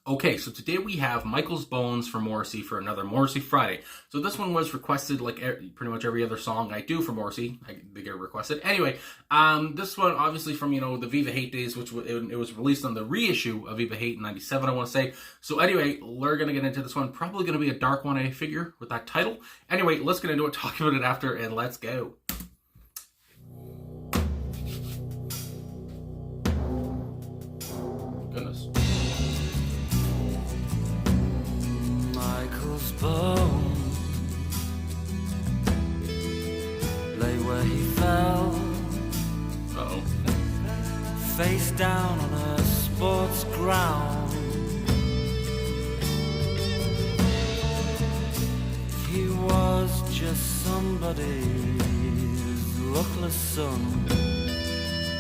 Okay, so today we have Michael's Bones for Morrissey for another Morrissey Friday. So this one was requested like pretty much every other song I do for Morrissey. They get requested. Anyway, this one obviously from, the Viva Hate days, which it was released on the reissue of Viva Hate in 97, I want to say. So anyway, we're going to get into this one. Probably going to be a dark one, I figure, with that title. Anyway, let's get into it, talk about it after, and let's go. Goodness. Michael's bone lay where he fell. Uh-oh. Face down on a sports ground. He was just somebody's luckless son.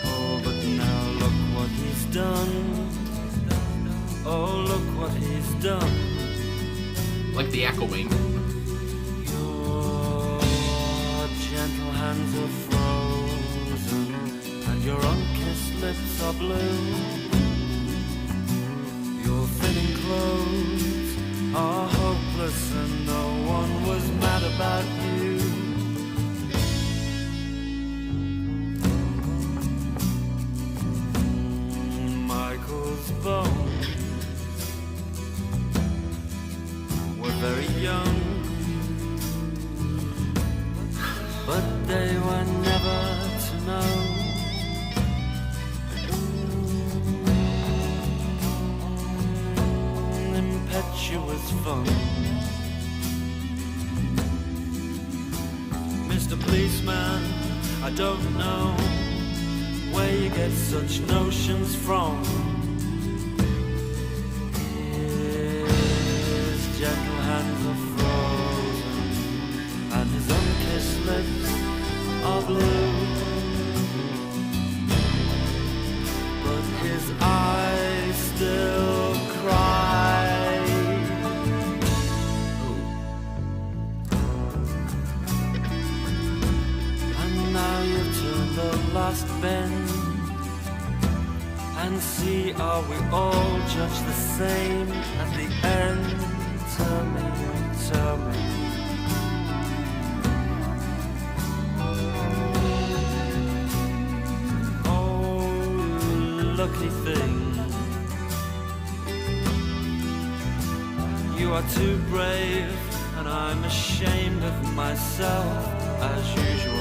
Oh, but now look what he's done. Oh, look what he's done. Like the echoing. Your gentle hands are frozen and your unkissed lips are blue. Your fitting clothes are hopeless and no one was mad about you. Michael's bones very young, but they were never to know. Impetuous fun. Mr. Policeman, I don't know where you get such notions from. Gentle hands are frozen and his unkissed lips are blue, but his eyes still cry. And now you've turned the last bend and see, are we all judged the same at the end? Tell me, tell me. Oh, lucky thing. You are too brave, and I'm ashamed of myself as usual.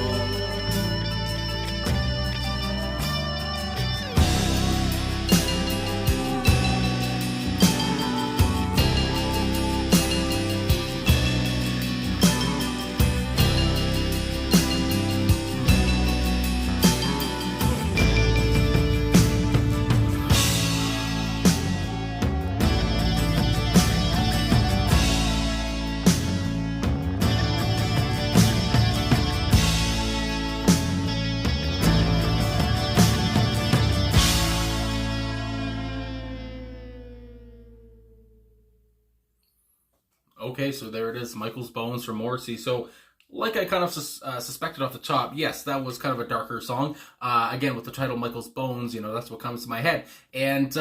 Okay, so there it is, Michael's Bones from Morrissey. So, like I kind of suspected off the top, yes, that was kind of a darker song. Again, with the title Michael's Bones, that's what comes to my head. And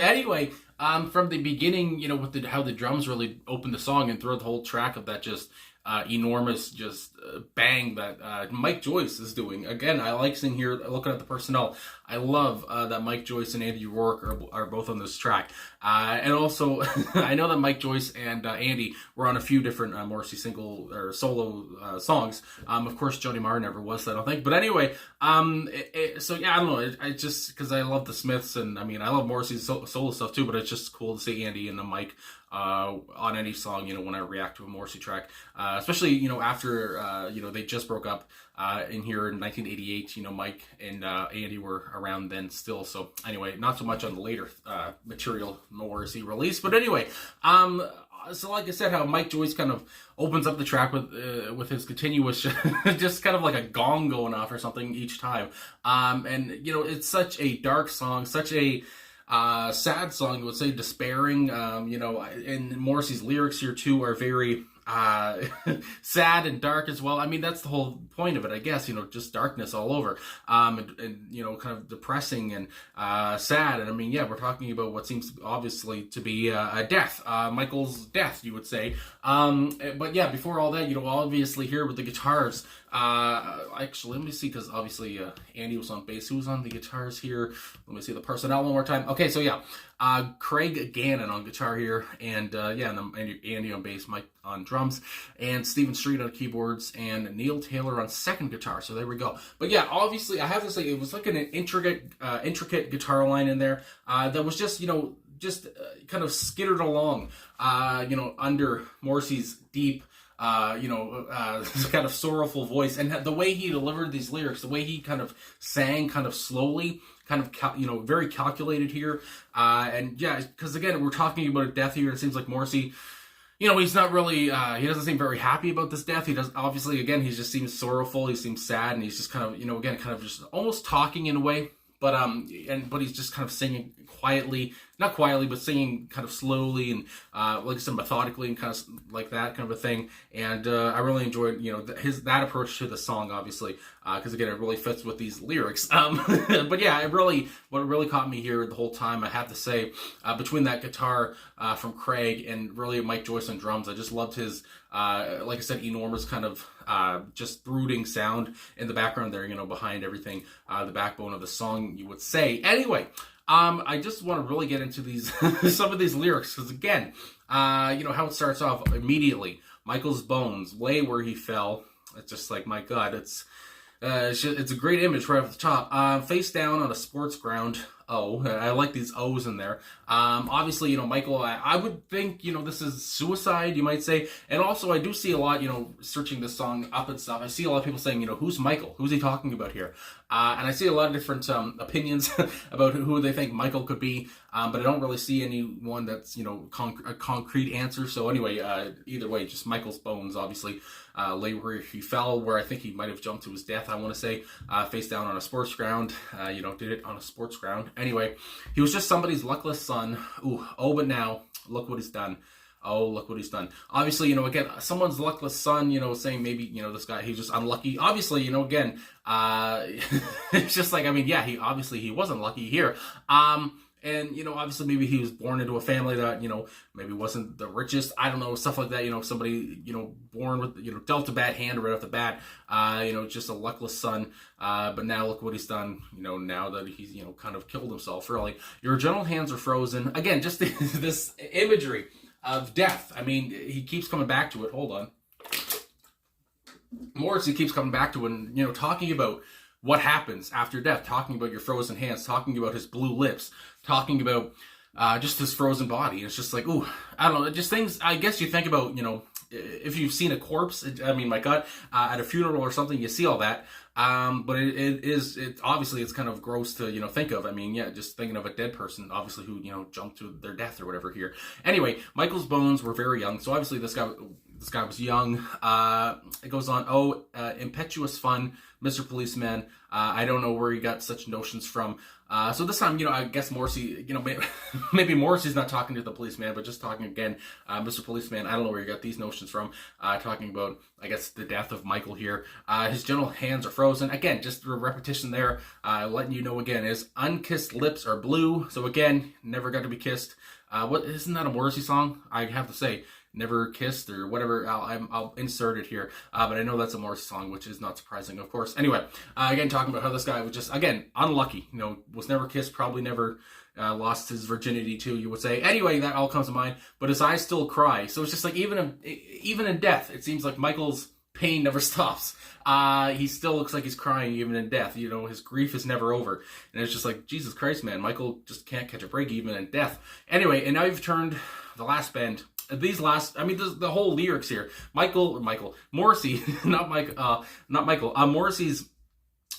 anyway, from the beginning, with how the drums really opened the song and throughout the whole track of that just enormous bang that Mike Joyce is doing. Again, I like seeing here, looking at the personnel, I love that Mike Joyce and Andy Rourke are both on this track. And also, I know that Mike Joyce and Andy were on a few different Morrissey single or solo songs. Of course, Johnny Marr never was, I don't think. But anyway, so yeah, I don't know. I just, because I love the Smiths, and I mean, I love Morrissey's solo stuff too, but it's just cool to see Andy and Mike on any song, when I react to a Morrissey track, especially, after, they just broke up in here in 1988, Mike and Andy were around then still. So anyway, not so much on the later material Morrissey release, but anyway, so like I said, how Mike Joyce kind of opens up the track with his continuous, just kind of like a gong going off or something each time. And, it's such a dark song, such a sad song, I would say, despairing, and Morrissey's lyrics here too are very, sad and dark as well. I mean, that's the whole point of it, I guess, just darkness all over, and kind of depressing and sad. And I mean, yeah, we're talking about what seems obviously to be a death, Michael's death, you would say. But yeah, before all that, obviously here with the guitars, actually, let me see, because obviously Andy was on bass. Who was on the guitars here? Let me see the personnel one more time. Okay, so yeah, Craig Gannon on guitar here, and Andy on bass, Mike on drums, and Stephen Street on keyboards, and Neil Taylor on second guitar. So there we go. But yeah, obviously, I have to say, it was like an intricate guitar line in there that was just kind of skittered along, under Morrissey's deep, kind of sorrowful voice, and the way he delivered these lyrics, the way he kind of sang, kind of slowly, kind of very calculated here, and yeah, because again, we're talking about a death here. It seems like Morrissey, he's not really, he doesn't seem very happy about this death. He does, obviously, again, he just seems sorrowful. He seems sad, and he's just kind of, again, kind of just almost talking in a way. But but he's just kind of singing quietly, not quietly, but singing kind of slowly and like I said, methodically, and kind of like that kind of a thing. And I really enjoyed that approach to the song, obviously, because again, it really fits with these lyrics. But yeah, what really caught me here the whole time, I have to say, between that guitar from Craig and really Mike Joyce on drums, I just loved his like I said, enormous kind of just brooding sound in the background there, behind everything, the backbone of the song, you would say. Anyway, I just want to really get into these some of these lyrics, because again, how it starts off immediately. Michael's bones lay where he fell. It's just like, my God, it's a great image right off the top. Face down on a sports ground. Oh, I like these O's in there. Obviously, Michael, I would think, this is suicide, you might say. And also, I do see a lot, searching this song up and stuff. I see a lot of people saying, who's Michael? Who's he talking about here? And I see a lot of different opinions about who they think Michael could be. But I don't really see anyone that's, a concrete answer. So anyway, either way, just Michael's bones, obviously, lay where he fell, where I think he might have jumped to his death, I want to say, face down on a sports ground, did it on a sports ground. Anyway, he was just somebody's luckless son. Oh, but now, look what he's done. Oh, look what he's done. Obviously, again, someone's luckless son, saying maybe, this guy, he's just unlucky. Obviously, again, it's just like, I mean, yeah, he wasn't lucky here. And, obviously maybe he was born into a family that, maybe wasn't the richest. I don't know, stuff like that. Somebody, born with, dealt a bad hand right off the bat, just a luckless son. But now look what he's done, now that he's, kind of killed himself, really. Your gentle hands are frozen. Again, just this imagery of death. I mean, he keeps coming back to it. Hold on. Morrissey keeps coming back to it and, talking about what happens after death, talking about your frozen hands, talking about his blue lips, talking about just his frozen body. It's just like, ooh, I don't know, just things, I guess you think about, if you've seen a corpse, I mean, my God, at a funeral or something, you see all that. But it obviously it's kind of gross to, think of. I mean, yeah, just thinking of a dead person, obviously, who, jumped to their death or whatever here. Anyway, Michael's bones were very young. So obviously this guy was young. It goes on, impetuous fun, Mr. Policeman. I don't know where he got such notions from. So this time, I guess Morrissey, maybe Morrissey's not talking to the policeman, but just talking again, Mr. Policeman. I don't know where he got these notions from. Talking about, I guess, the death of Michael here. His gentle hands are frozen. Again, just a repetition there, letting you know again, his unkissed lips are blue. So again, never got to be kissed. Isn't that a Morrissey song? I have to say, never kissed or whatever. I'll insert it here, but I know that's a Morrissey song, which is not surprising, of course. Anyway, again, talking about how this guy was just, again, unlucky, was never kissed, probably never lost his virginity too, you would say. Anyway, that all comes to mind, but his eyes still cry. So it's just like, even in death, it seems like Michael's pain never stops. He still looks like he's crying even in death. His grief is never over. And it's just like, Jesus Christ, man, Michael just can't catch a break even in death. Anyway, and now you've turned the last bend. The whole lyrics here. Morrissey, not Michael. Morrissey's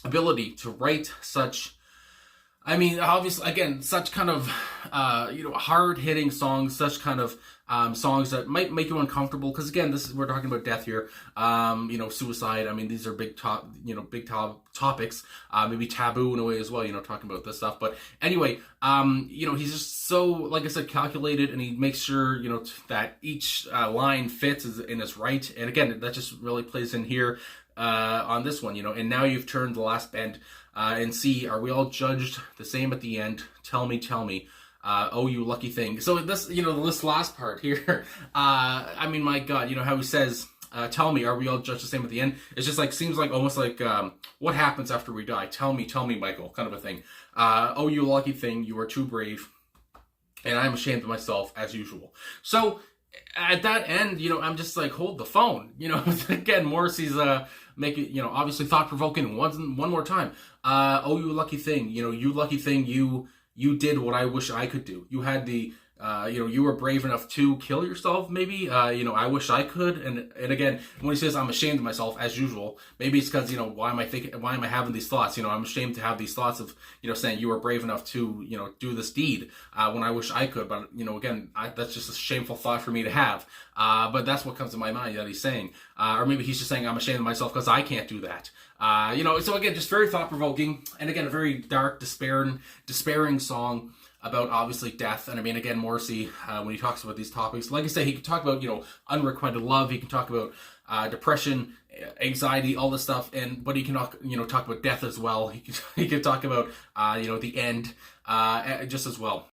ability to write such I mean, obviously, again, such kind of, hard-hitting songs, such kind of songs that might make you uncomfortable. Because again, we're talking about death here. Suicide. I mean, these are big topics. Maybe taboo in a way as well. Talking about this stuff. But anyway, he's just so, like I said, calculated, and he makes sure, that each line fits and is right. And again, that just really plays in here on this one. And now you've turned the last bend. And see, are we all judged the same at the end? Tell me, oh, you lucky thing. So this last part here, I mean, my God, how he says, tell me, are we all judged the same at the end? It's just like, seems like almost like, what happens after we die? Tell me, Michael, kind of a thing. Oh, you lucky thing, you are too brave, and I'm ashamed of myself as usual. So at that end, I'm just like, hold the phone. Again, Morrissey's making, obviously thought-provoking one more time. Oh, you lucky thing, you lucky thing, you did what I wish I could do. You had the, you were brave enough to kill yourself, maybe. I wish I could. And again, when he says I'm ashamed of myself as usual, maybe it's because, why am I having these thoughts? I'm ashamed to have these thoughts of, saying you were brave enough to, do this deed when I wish I could. But, again, that's just a shameful thought for me to have. But that's what comes to my mind that he's saying. Or maybe he's just saying I'm ashamed of myself because I can't do that. So again, just very thought-provoking. And again, a very dark, despairing song about obviously death. And I mean, again, Morrissey, when he talks about these topics, like I said, he can talk about, unrequited love. He can talk about depression, anxiety, all this stuff. But he can, talk about death as well. He can talk about, the end, just as well.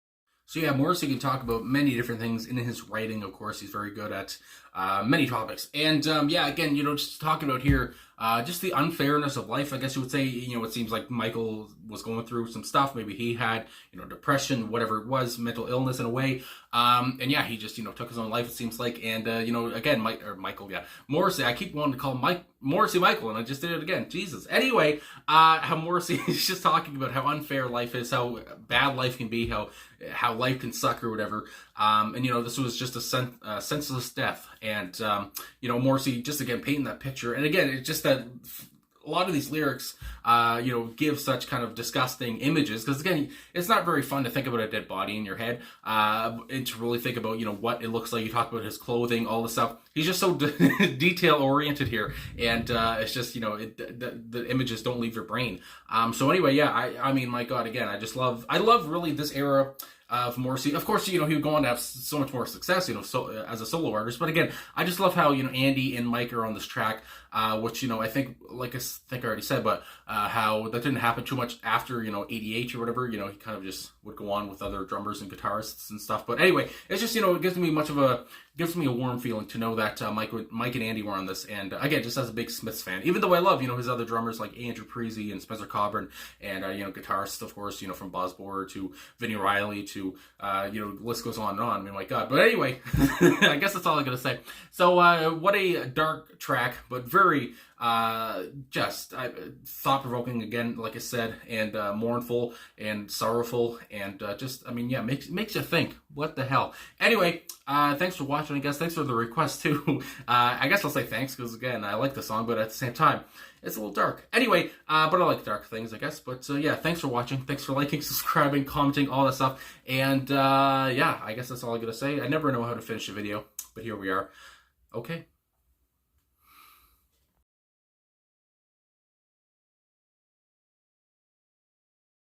So yeah, Morrissey can talk about many different things in his writing. Of course, he's very good at many topics. And again, just talking about here, just the unfairness of life, I guess you would say. It seems like Michael was going through some stuff. Maybe he had, depression, whatever it was, mental illness in a way. And yeah, he just, took his own life, it seems like. And, again, Morrissey, I keep wanting to call Morrissey Michael, and I just did it again. Jesus. Anyway, how Morrissey is just talking about how unfair life is, how bad life can be, how life can suck or whatever. And, this was just a senseless death. And, Morrissey just, again, painting that picture. And again, it's just that a lot of these lyrics, give such kind of disgusting images. Because, again, it's not very fun to think about a dead body in your head. And to really think about, what it looks like. You talk about his clothing, all the stuff. He's just so detail-oriented here. And it's just, the images don't leave your brain. So anyway, yeah, I mean, my God, again, I love really this era of Morrissey. Of course, he would go on to have so much more success, as a solo artist. But again, I just love how, Andy and Mike are on this track, which, I think, like I already said, but how that didn't happen too much after, 88 or whatever. He kind of just would go on with other drummers and guitarists and stuff. But anyway, it's just, it gives me a warm feeling to know that Mike and Andy were on this. And again, just as a big Smiths fan, even though I love, his other drummers like Andrew Parisi and Spencer Coburn, and, guitarists, of course, from Boz Borer to Vinnie Riley to, the list goes on and on. I mean, my God. But anyway, I guess that's all I'm going to say. So, what a dark track, but very, thought-provoking again, like I said, and mournful and sorrowful, and makes you think. What the hell? Anyway, thanks for watching, I guess. Thanks for the request, too. I guess I'll say thanks, because, again, I like the song, but at the same time, it's a little dark. Anyway, but I like dark things, I guess. But, yeah, thanks for watching. Thanks for liking, subscribing, commenting, all that stuff. And, I guess that's all I'm going to say. I never know how to finish a video, but here we are. Okay.